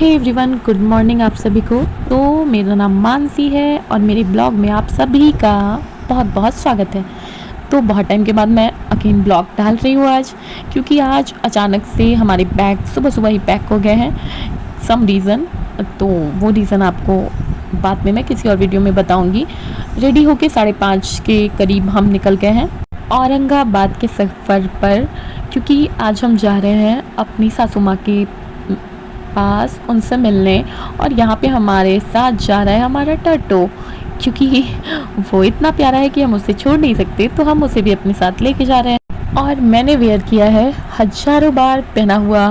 Hey everyone, good morning आप सभी को। तो मेरा नाम मानसी है और मेरे ब्लॉग में आप सभी का बहुत बहुत स्वागत है। तो बहुत टाइम के बाद मैं अगेन ब्लॉग डाल रही हूँ आज, क्योंकि आज अचानक से हमारे बैग सुबह सुबह ही पैक हो गए हैं सम रीज़न। तो वो रीज़न आपको बाद में मैं किसी और वीडियो में बताऊँगी। रेडी होके 5:30 के करीब हम निकल गए हैं औरंगाबाद के सफ़र पर, क्योंकि आज हम जा रहे हैं अपनी सासू माँ के पास उनसे मिलने। और यहाँ पे हमारे साथ जा रहा है हमारा टर्टो, क्योंकि वो इतना प्यारा है कि हम उसे छोड़ नहीं सकते, तो हम उसे भी अपने साथ लेके जा रहे हैं। और मैंने वेयर किया है हजारों बार पहना हुआ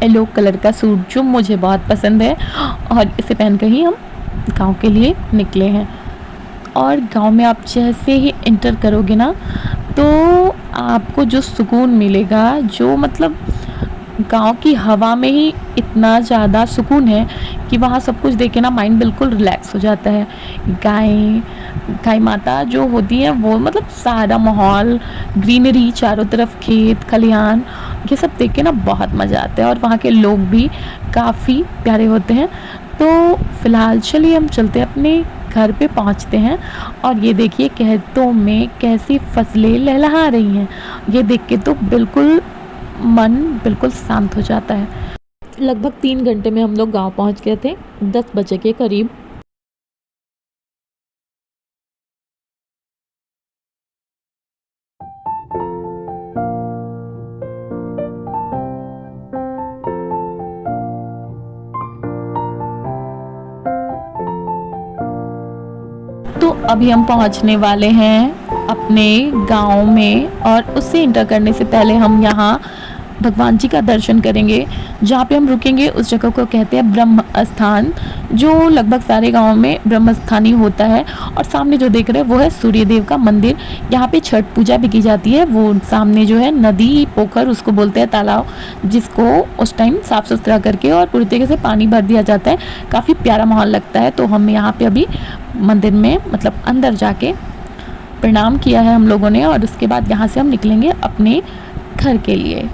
येलो कलर का सूट, जो मुझे बहुत पसंद है, और इसे पहनकर ही हम गांव के लिए निकले हैं। और गांव में आप जैसे ही इंटर करोगे ना, तो आपको जो सुकून मिलेगा, जो मतलब गांव की हवा में ही इतना ज़्यादा सुकून है कि वहाँ सब कुछ देख के ना माइंड बिल्कुल रिलैक्स हो जाता है। गाय माता जो होती हैं वो मतलब सारा माहौल, ग्रीनरी, चारों तरफ खेत खलिहान, ये सब देख के ना बहुत मज़ा आता है। और वहाँ के लोग भी काफ़ी प्यारे होते हैं। तो फ़िलहाल चलिए हम चलते हैं, अपने घर पे पहुँचते हैं। और ये देखिए खेतों में कैसी फसलें लहलहा रही हैं, ये देख के तो बिल्कुल मन बिल्कुल शांत हो जाता है। लगभग 3 घंटे में हम लोग गांव पहुंच गए थे, 10 बजे के करीब। तो अभी हम पहुंचने वाले हैं अपने गांव में, और उससे इंटर करने से पहले हम यहाँ भगवान जी का दर्शन करेंगे। जहाँ पे हम रुकेंगे उस जगह को कहते हैं ब्रह्म स्थान, जो लगभग सारे गांव में ब्रह्म स्थान ही होता है। और सामने जो देख रहे हैं वो है सूर्य देव का मंदिर। यहाँ पे छठ पूजा भी की जाती है। वो सामने जो है नदी, पोखर उसको बोलते हैं, तालाब, जिसको उस टाइम साफ़ सुथरा करके और पूरी तरीके से पानी भर दिया जाता है। काफ़ी प्यारा माहौल लगता है। तो हम यहाँ पे अभी मंदिर में मतलब अंदर जाके प्रणाम किया है हम लोगों ने, और उसके बाद यहाँ से हम निकलेंगे अपने घर के लिए।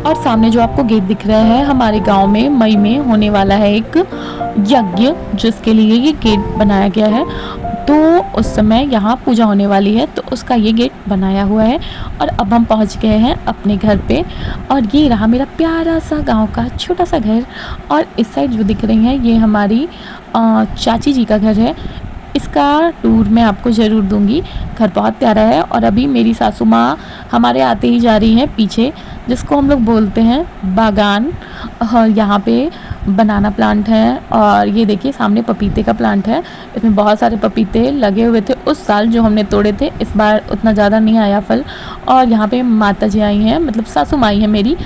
और सामने जो आपको गेट दिख रहा है, हमारे गांव में मई में होने वाला है एक यज्ञ, जिसके लिए ये गेट बनाया गया है। तो उस समय यहाँ पूजा होने वाली है, तो उसका ये गेट बनाया हुआ है। और अब हम पहुँच गए हैं अपने घर पे, और ये रहा मेरा प्यारा सा गांव का छोटा सा घर। और इस साइड जो दिख रही हैं ये हमारी चाची जी का घर है। इसका टूर मैं आपको ज़रूर दूंगी। घर बहुत प्यारा है। और अभी मेरी सासू माँ हमारे आते ही जा रही हैं पीछे, जिसको हम लोग बोलते हैं बागान। यहाँ पे बनाना प्लांट है, और ये देखिए सामने पपीते का प्लांट है। इसमें बहुत सारे पपीते लगे हुए थे उस साल जो हमने तोड़े थे, इस बार उतना ज़्यादा नहीं आया फल। और यहाँ पे माता जी आई हैं, मतलब सासू माँ आई है मेरी,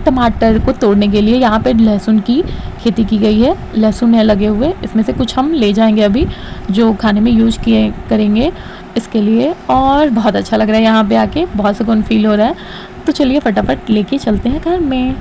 टमाटर को तोड़ने के लिए। यहाँ पे लहसुन की खेती की गई है, लहसुन है लगे हुए, इसमें से कुछ हम ले जाएंगे अभी, जो खाने में यूज किए करेंगे इसके लिए। और बहुत अच्छा लग रहा है यहाँ पे आके, बहुत सुकून फील हो रहा है। तो चलिए फटाफट लेके चलते हैं घर में।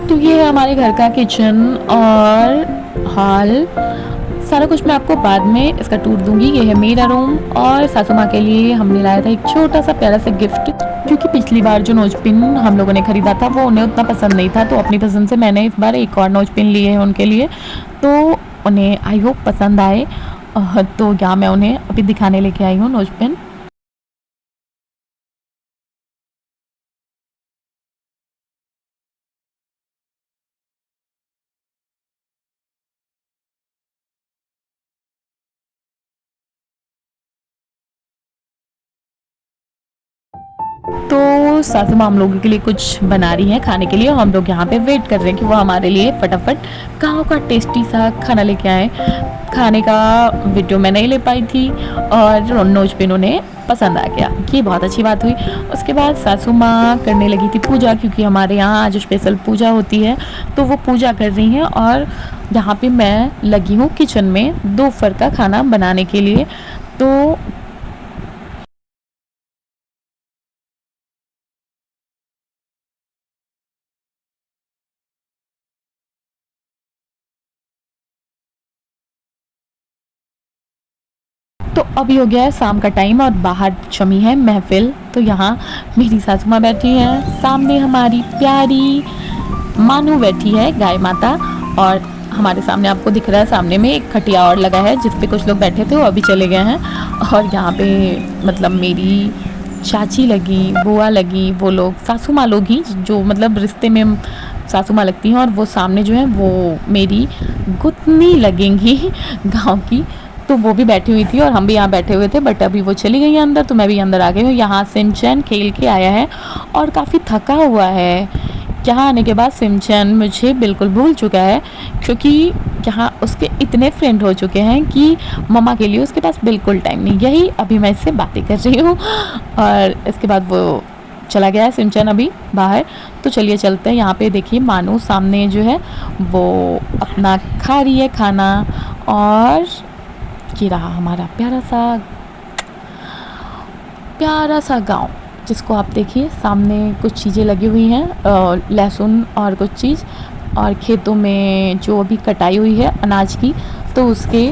तो ये है हमारे घर का किचन और हॉल। सारा कुछ मैं आपको बाद में इसका टूर दूंगी। ये है मेरा रूम, और सासू माँ के लिए हमने लाया था एक छोटा सा प्यारा सा गिफ्ट, क्योंकि पिछली बार जो नोजपिन हम लोगों ने ख़रीदा था वो उन्हें उतना पसंद नहीं था, तो अपनी पसंद से मैंने इस बार एक और नोजपिन लिए हैं उनके लिए, तो उन्हें आई होप पसंद आए। तो यहाँ मैं उन्हें अभी दिखाने लेके आई हूँ नोजपिन। तो सासू माँ हम लोगों के लिए कुछ बना रही हैं खाने के लिए, और हम लोग यहाँ पे वेट कर रहे हैं कि वो हमारे लिए फटाफट गाँव का टेस्टी सा खाना लेके आए। खाने का वीडियो मैं नहीं ले पाई थी और नोजपिन उन्हें पसंद आ गया, ये बहुत अच्छी बात हुई। उसके बाद सासू माँ करने लगी थी पूजा, क्योंकि हमारे यहाँ आज स्पेशल पूजा होती है, तो वो पूजा कर रही हैं और यहाँ पे मैं लगी हूँ किचन में दोपहर का खाना बनाने के लिए। तो अभी हो गया है शाम का टाइम और बाहर जमी है महफिल। तो यहाँ मेरी सासू माँ बैठी हैं, सामने हमारी प्यारी मानू बैठी है गाय माता, और हमारे सामने आपको दिख रहा है सामने में एक खटिया और लगा है जिस पे कुछ लोग बैठे थे, वो अभी चले गए हैं। और यहाँ पे मतलब मेरी चाची लगी, बुआ लगी, वो लोग सासू माँ लोग ही जो मतलब रिश्ते में सासू माँ लगती हैं, और वो सामने जो है वो मेरी गुतनी लगेंगी गांव की, तो वो भी बैठी हुई थी और हम भी यहाँ बैठे हुए थे, बट अभी वो चली गई है अंदर, तो मैं भी अंदर आ गई हूँ। यहाँ सिमचैन खेल के आया है और काफ़ी थका हुआ है। यहाँ आने के बाद सिमचैन मुझे बिल्कुल भूल चुका है, क्योंकि यहाँ उसके इतने फ्रेंड हो चुके हैं कि मम्मा के लिए उसके पास बिल्कुल टाइम नहीं। यही अभी मैं इससे बातें कर रही हूँ और इसके बाद वो चला गया है सिमचैन अभी बाहर। तो चलिए चलते हैं। यहाँ पे देखिए मानू सामने जो है वो अपना खा रही है खाना, और ये रहा हमारा प्यारा सा गांव, जिसको आप देखिए सामने कुछ चीज़ें लगी हुई हैं, लहसुन और कुछ चीज़, और खेतों में जो अभी कटाई हुई है अनाज की, तो उसके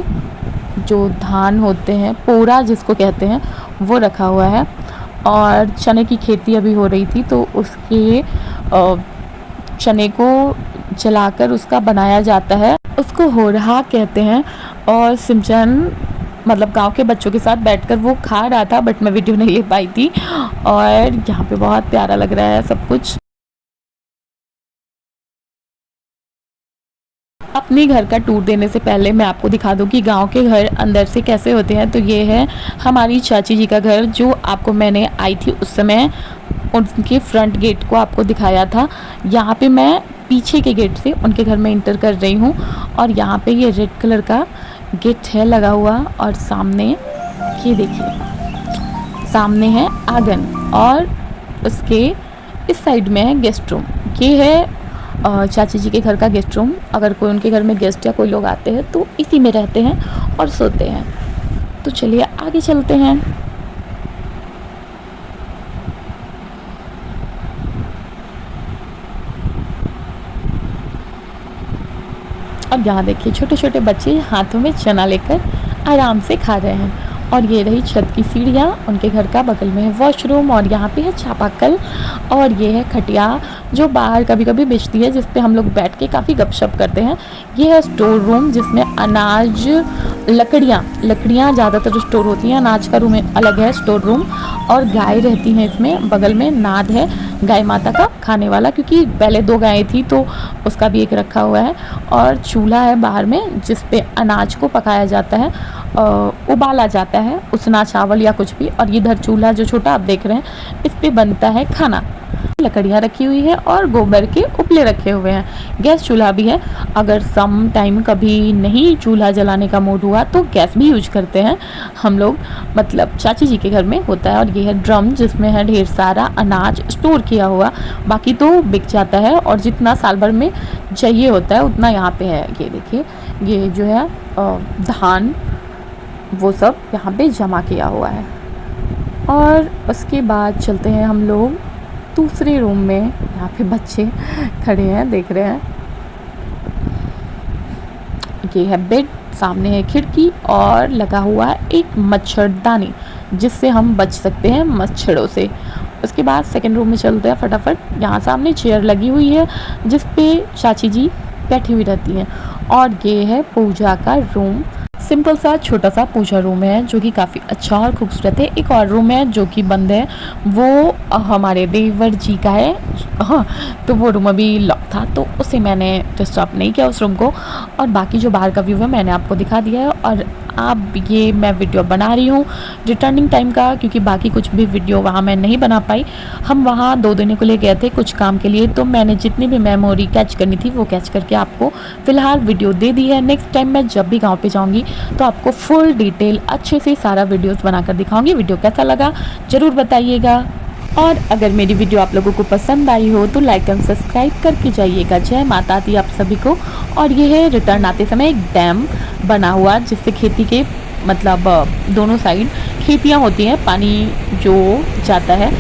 जो धान होते हैं, पोरा जिसको कहते हैं, वो रखा हुआ है। और चने की खेती अभी हो रही थी, तो उसके चने को जलाकर उसका बनाया जाता है, उसको हो रहा कहते हैं। और सिमचैन मतलब गांव के बच्चों के साथ बैठकर वो खा रहा था, बट मैं वीडियो नहीं ले पाई थी। और यहाँ पे बहुत प्यारा लग रहा है सब कुछ। अपने घर का टूर देने से पहले मैं आपको दिखा दूं कि गांव के घर अंदर से कैसे होते हैं। तो ये है हमारी चाची जी का घर, जो आपको मैंने आई थी उस समय उनके फ्रंट गेट को आपको दिखाया था। यहाँ पे मैं पीछे के गेट से उनके घर में इंटर कर रही हूँ, और यहाँ पे ये रेड कलर का गेट है लगा हुआ, और सामने ये देखिए सामने है आंगन, और उसके इस साइड में है गेस्ट रूम। ये है चाची जी के घर का गेस्ट रूम। अगर कोई उनके घर में गेस्ट या कोई लोग आते हैं तो इसी में रहते हैं और सोते हैं। तो चलिए आगे चलते हैं। अब यहाँ देखिए छोटे छोटे बच्चे हाथों में चना लेकर आराम से खा रहे हैं। और ये रही छत की सीढ़ियाँ, उनके घर का बगल में है वॉशरूम, और यहाँ पे है चापाकल, और ये है खटिया जो बाहर कभी कभी बिछती है, जिस पे हम लोग बैठ के काफ़ी गपशप करते हैं। ये है स्टोर रूम, जिसमें अनाज लकड़ियाँ ज़्यादातर स्टोर होती हैं। अनाज का रूम अलग है स्टोर रूम, और गाय रहती हैं इसमें। बगल में नाद है गाय माता का खाने वाला, क्योंकि पहले 2 गायें थी तो उसका भी एक रखा हुआ है। और चूल्हा है बाहर में, जिस पे अनाज को पकाया जाता है, उबाला जाता है उसना चावल या कुछ भी। और इधर चूल्हा जो छोटा आप देख रहे हैं, इस पे बनता है खाना। लकड़ियाँ रखी हुई है और गोबर के उपले रखे हुए हैं। गैस चूल्हा भी है। अगर सम टाइम कभी नहीं चूल्हा जलाने का मूड हुआ तो गैस भी यूज करते हैं हम लोग, मतलब चाची जी के घर में होता है। और ये है ड्रम, जिसमें है ढेर सारा अनाज स्टोर किया हुआ। बाकी तो बिक जाता है, और जितना साल भर में चाहिए होता है उतना यहाँ पे है। ये देखिए, ये जो है धान, वो सब यहाँ पे जमा किया हुआ है। और उसके बाद चलते हैं हम लोग दूसरे रूम में। यहाँ पे बच्चे खड़े हैं, देख रहे हैं। ये है बेड, सामने है खिड़की, और लगा हुआ है एक मच्छरदानी, जिससे हम बच सकते हैं मच्छरों से। उसके बाद सेकंड रूम में चलते हैं फटाफट। यहाँ सामने चेयर लगी हुई है जिस पे चाची जी बैठी हुई रहती हैं, और ये है पूजा का रूम। सिंपल सा छोटा सा पूजा रूम है जो कि काफ़ी अच्छा और खूबसूरत है। एक और रूम है जो कि बंद है, वो हमारे देवर जी का है। हाँ, तो वो रूम अभी लॉक था तो उसे मैंने डिस्टर्ब नहीं किया उस रूम को। और बाकी जो बाहर का व्यू है मैंने आपको दिखा दिया है। और अब ये मैं वीडियो बना रही हूँ रिटर्निंग टाइम का, क्योंकि बाकी कुछ भी वीडियो वहाँ मैं नहीं बना पाई। हम वहाँ 2 दिन के लिए गए थे कुछ काम के लिए, तो मैंने जितनी भी मेमोरी कैच करनी थी वो कैच करके आपको फ़िलहाल वीडियो दे दी है। नेक्स्ट टाइम मैं जब भी गाँव पे जाऊँगी तो आपको फुल डिटेल अच्छे से सारा वीडियोस बनाकर दिखाऊंगी। वीडियो कैसा लगा ज़रूर बताइएगा, और अगर मेरी वीडियो आप लोगों को पसंद आई हो तो लाइक एंड सब्सक्राइब करके जाइएगा। जय माता दी आप सभी को। और ये है रिटर्न आते समय एक डैम बना हुआ जिससे खेती के मतलब दोनों साइड खेतियाँ होती हैं, पानी जो जाता है